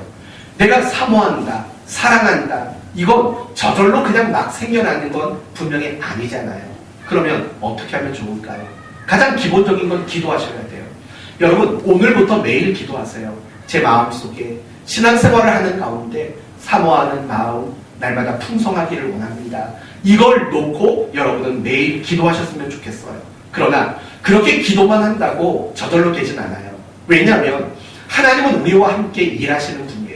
내가 사모한다, 사랑한다, 이건 저절로 그냥 막 생겨나는 건 분명히 아니잖아요. 그러면 어떻게 하면 좋을까요? 가장 기본적인 건 기도하셔야 돼요. 여러분, 오늘부터 매일 기도하세요. 제 마음속에 신앙생활을 하는 가운데 사모하는 마음 날마다 풍성하기를 원합니다. 이걸 놓고 여러분은 매일 기도하셨으면 좋겠어요. 그러나 그렇게 기도만 한다고 저절로 되진 않아요. 왜냐하면 하나님은 우리와 함께 일하시는 분이에요.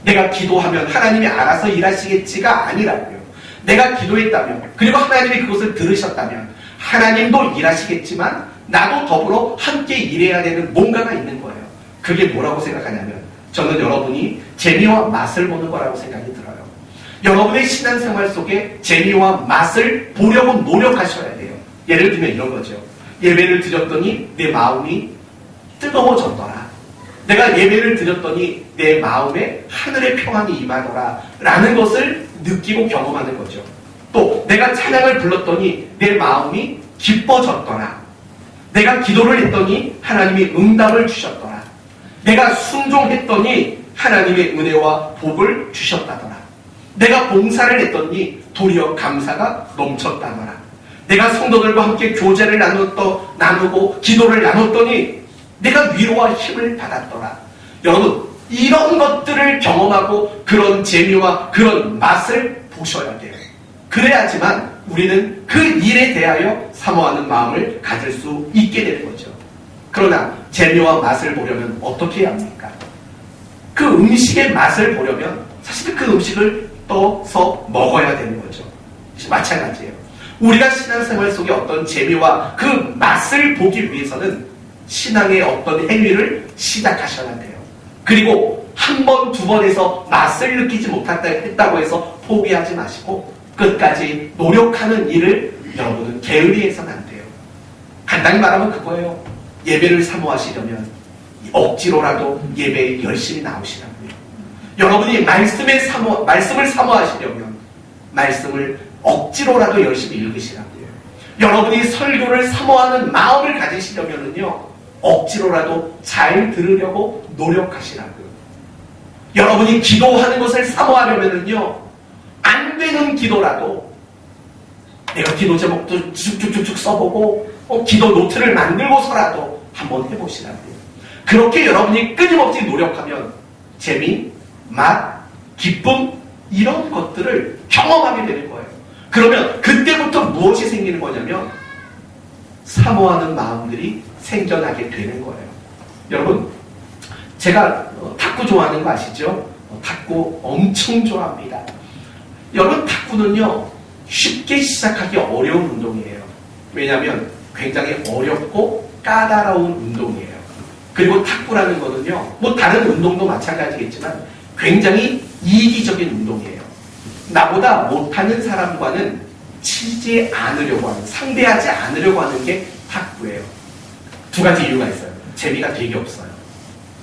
내가 기도하면 하나님이 알아서 일하시겠지가 아니라고요. 내가 기도했다면 그리고 하나님이 그것을 들으셨다면 하나님도 일하시겠지만 나도 더불어 함께 일해야 되는 뭔가가 있는 거예요. 그게 뭐라고 생각하냐면 저는 여러분이 재미와 맛을 보는 거라고 생각이 들어요. 여러분의 신앙생활 속에 재미와 맛을 보려고 노력하셔야 돼요. 예를 들면 이런 거죠. 예배를 드렸더니 내 마음이 뜨거워졌더라. 내가 예배를 드렸더니 내 마음에 하늘의 평안이 임하더라 라는 것을 느끼고 경험하는 거죠. 또 내가 찬양을 불렀더니 내 마음이 기뻐졌더라. 내가 기도를 했더니 하나님이 응답을 주셨더라. 내가 순종했더니 하나님의 은혜와 복을 주셨다더라. 내가 봉사를 했더니 도리어 감사가 넘쳤다더라. 내가 성도들과 함께 교제를 나누고 기도를 나눴더니 내가 위로와 힘을 받았더라. 여러분, 이런 것들을 경험하고 그런 재미와 그런 맛을 보셔야 돼요. 그래야지만 우리는 그 일에 대하여 사모하는 마음을 가질 수 있게 되는 거죠. 그러나 재미와 맛을 보려면 어떻게 해야 합니까? 그 음식의 맛을 보려면 사실 그 음식을 떠서 먹어야 되는 거죠. 마찬가지예요. 우리가 신앙생활 속에 어떤 재미와 그 맛을 보기 위해서는 신앙의 어떤 행위를 시작하셔야 돼요. 그리고 한 번, 두 번에서 맛을 느끼지 못했다고 해서 포기하지 마시고 끝까지 노력하는 일을 여러분은 게을리 해서는 안 돼요. 간단히 말하면 그거예요. 예배를 사모하시려면 억지로라도 예배에 열심히 나오시라고요. 여러분이 말씀을 사모하시려면 말씀을 억지로라도 열심히 읽으시라고요. 여러분이 설교를 사모하는 마음을 가지시려면요 억지로라도 잘 들으려고 노력하시라고요. 여러분이 기도하는 것을 사모하려면요 안 되는 기도라도 내가 기도 제목도 쭉쭉쭉쭉 써보고 기도 노트를 만들고서라도 한번 해보시라고요. 그렇게 여러분이 끊임없이 노력하면 재미, 맛, 기쁨 이런 것들을 경험하게 되는 거예요. 그러면 그때부터 무엇이 생기는 거냐면 사모하는 마음들이 생겨나게 되는 거예요. 여러분, 제가 탁구 좋아하는 거 아시죠? 탁구 엄청 좋아합니다. 여러분, 탁구는요 쉽게 시작하기 어려운 운동이에요. 왜냐하면 굉장히 어렵고 까다로운 운동이에요. 그리고 탁구라는 거는요 뭐 다른 운동도 마찬가지겠지만 굉장히 이기적인 운동이에요. 나보다 못하는 사람과는 치지 않으려고 하는, 상대하지 않으려고 하는 게 탁구예요. 두 가지 이유가 있어요. 재미가 되게 없어요.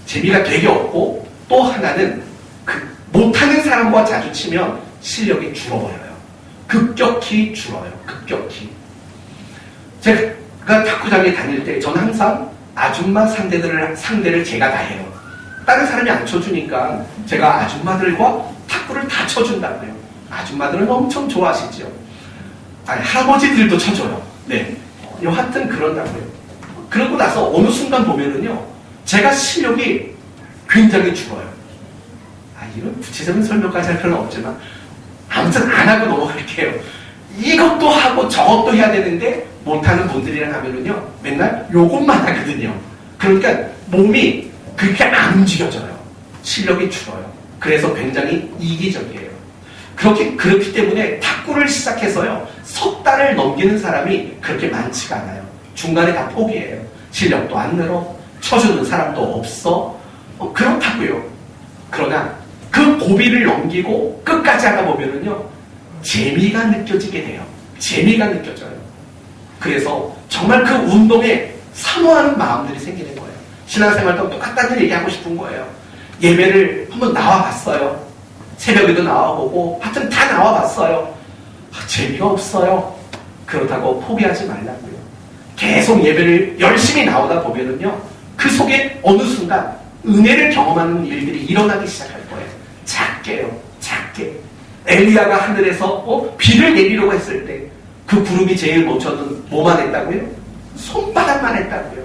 재미가 되게 없고 또 하나는 못하는 사람과 자주 치면 실력이 줄어버려요. 급격히 줄어요. 급격히. 제가 탁구장에 다닐 때 저는 항상 아줌마 상대를 제가 다 해요. 다른 사람이 안 쳐주니까 제가 아줌마들과 탁구를 다 쳐준다고요. 아줌마들은 엄청 좋아하시죠. 아니, 할아버지들도 쳐줘요. 네. 여하튼 그런다고요. 그러고 나서 어느 순간 보면은요, 제가 실력이 굉장히 줄어요. 이런 구체적인 설명까지 할 필요는 없지만, 아무튼 안 하고 넘어갈게요. 이것도 하고 저것도 해야 되는데, 못하는 분들이랑 하면은요, 맨날 요것만 하거든요. 그러니까 몸이 그렇게 안 움직여져요. 실력이 줄어요. 그래서 굉장히 이기적이에요. 그렇기 때문에 탁구를 시작해서요, 석 달을 넘기는 사람이 그렇게 많지가 않아요. 중간에 다 포기해요. 실력도 안 늘어, 쳐주는 사람도 없어. 그렇다고요. 그러나 그 고비를 넘기고 끝까지 하다 보면은요, 재미가 느껴지게 돼요. 재미가 느껴져요. 그래서 정말 그 운동에 사모하는 마음들이 생기는 거예요. 신앙생활도 똑같다는 얘기하고 싶은 거예요. 예배를 한번 나와봤어요. 새벽에도 나와보고 하여튼 다 나와봤어요. 재미가 없어요. 그렇다고 포기하지 말라고요. 계속 예배를 열심히 나오다 보면은요, 그 속에 어느 순간 은혜를 경험하는 일들이 일어나기 시작할 거예요. 작게요. 작게. 엘리야가 하늘에서 비를 내리려고 했을 때 그 구름이 제일 먼저는 뭐만 했다고요? 손바닥만 했다고요.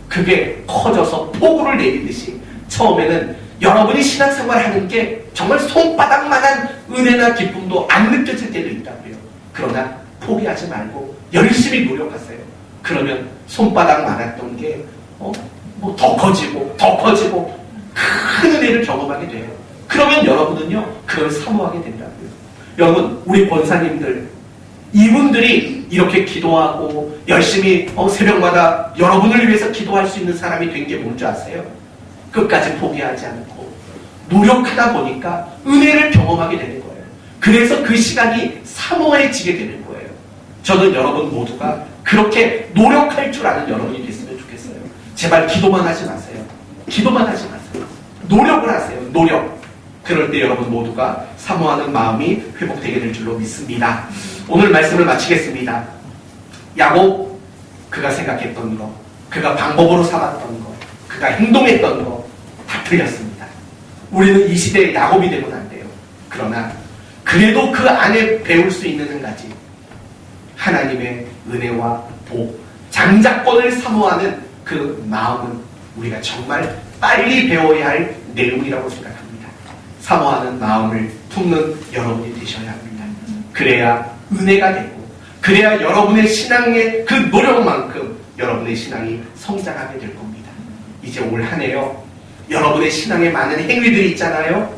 그게 커져서 폭우를 내리듯이 처음에는 여러분이 신앙생활 하는 게 정말 손바닥만한 은혜나 기쁨도 안 느껴질 때도 있다고요. 그러나 포기하지 말고 열심히 노력하세요. 그러면 손바닥만 했던 게 더 커지고 더 커지고 큰 은혜를 경험하게 돼요. 그러면 여러분은요 그걸 사모하게 된다고요. 여러분, 우리 권사님들 이분들이 이렇게 기도하고 열심히 새벽마다 여러분을 위해서 기도할 수 있는 사람이 된 게 뭔지 아세요? 끝까지 포기하지 않고 노력하다 보니까 은혜를 경험하게 되는 거예요. 그래서 그 시간이 사모해지게 되는 거예요. 저는 여러분 모두가 그렇게 노력할 줄 아는 여러분이 됐으면 좋겠어요. 제발 기도만 하지 마세요. 기도만 하지 마세요. 노력을 하세요. 노력. 그럴 때 여러분 모두가 사모하는 마음이 회복되게 될 줄로 믿습니다. 오늘 말씀을 마치겠습니다. 야곱 그가 생각했던 거, 그가 방법으로 삼았던 거, 그가 행동했던 거 다 틀렸습니다. 우리는 이 시대의 야곱이 되고는 안 돼요. 그러나 그래도 그 안에 배울 수 있는 한 가지, 하나님의 은혜와 복, 장자권을 사모하는 그 마음은 우리가 정말 빨리 배워야 할 내용이라고 생각합니다. 사모하는 마음을 품는 여러분이 되셔야 합니다. 그래야 은혜가 되고, 그래야 여러분의 신앙의 그 노력만큼 여러분의 신앙이 성장하게 될 겁니다. 이제 올 한 해요, 여러분의 신앙에 많은 행위들이 있잖아요.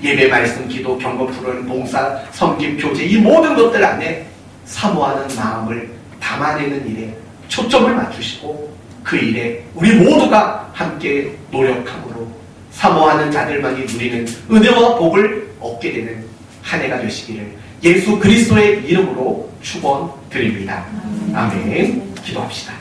예배, 말씀, 기도, 경건, 푸른, 봉사, 섬김, 교제, 이 모든 것들 안에 사모하는 마음을 담아내는 일에 초점을 맞추시고, 그 일에 우리 모두가 함께 노력함으로 사모하는 자들만이 누리는 은혜와 복을 얻게 되는 한 해가 되시기를 예수 그리스도의 이름으로 축원드립니다. 아멘. 기도합시다.